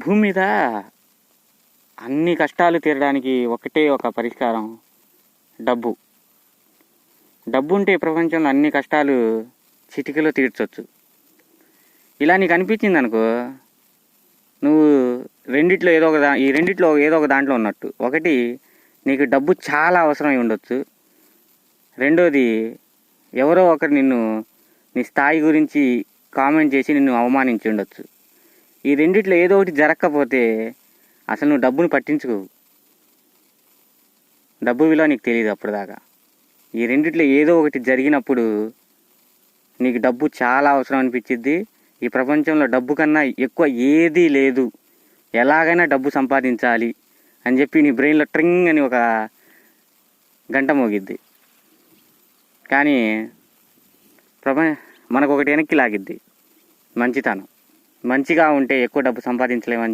భూమి మీద అన్ని కష్టాలు తీరడానికి ఒకటే ఒక పరిష్కారం, డబ్బు. డబ్బు ఉంటే ప్రపంచంలో అన్ని కష్టాలు చిటికలో తీర్చొచ్చు. ఇలా నీకు అనిపించింది అనుకో, నువ్వు రెండిట్లో ఏదో ఒక ఈ రెండిట్లో ఏదో ఒక దాంట్లో ఉన్నట్టు. ఒకటి, నీకు డబ్బు చాలా అవసరమై ఉండొచ్చు. రెండోది, ఎవరో ఒకరు నిన్ను నీ స్థాయి గురించి కామెంట్ చేసి నిన్ను అవమానించి ఉండొచ్చు. ఈ రెండిట్లో ఏదో ఒకటి జరగకపోతే అసలు నువ్వు డబ్బుని పట్టించుకోవు. డబ్బు విలువ నీకు తెలియదు అప్పటిదాకా. ఈ రెండిట్లో ఏదో ఒకటి జరిగినప్పుడు నీకు డబ్బు చాలా అవసరం అనిపించిద్ది. ఈ ప్రపంచంలో డబ్బు కన్నా ఎక్కువ ఏదీ లేదు, ఎలాగైనా డబ్బు సంపాదించాలి అని చెప్పి నీ బ్రెయిన్లో ట్రింగ్ అని ఒక గంట మోగిద్ది. కానీ మనకు ఒకటి వెనక్కి లాగిద్ది, మంచితనం. మంచిగా ఉంటే ఎక్కువ డబ్బు సంపాదించలేమని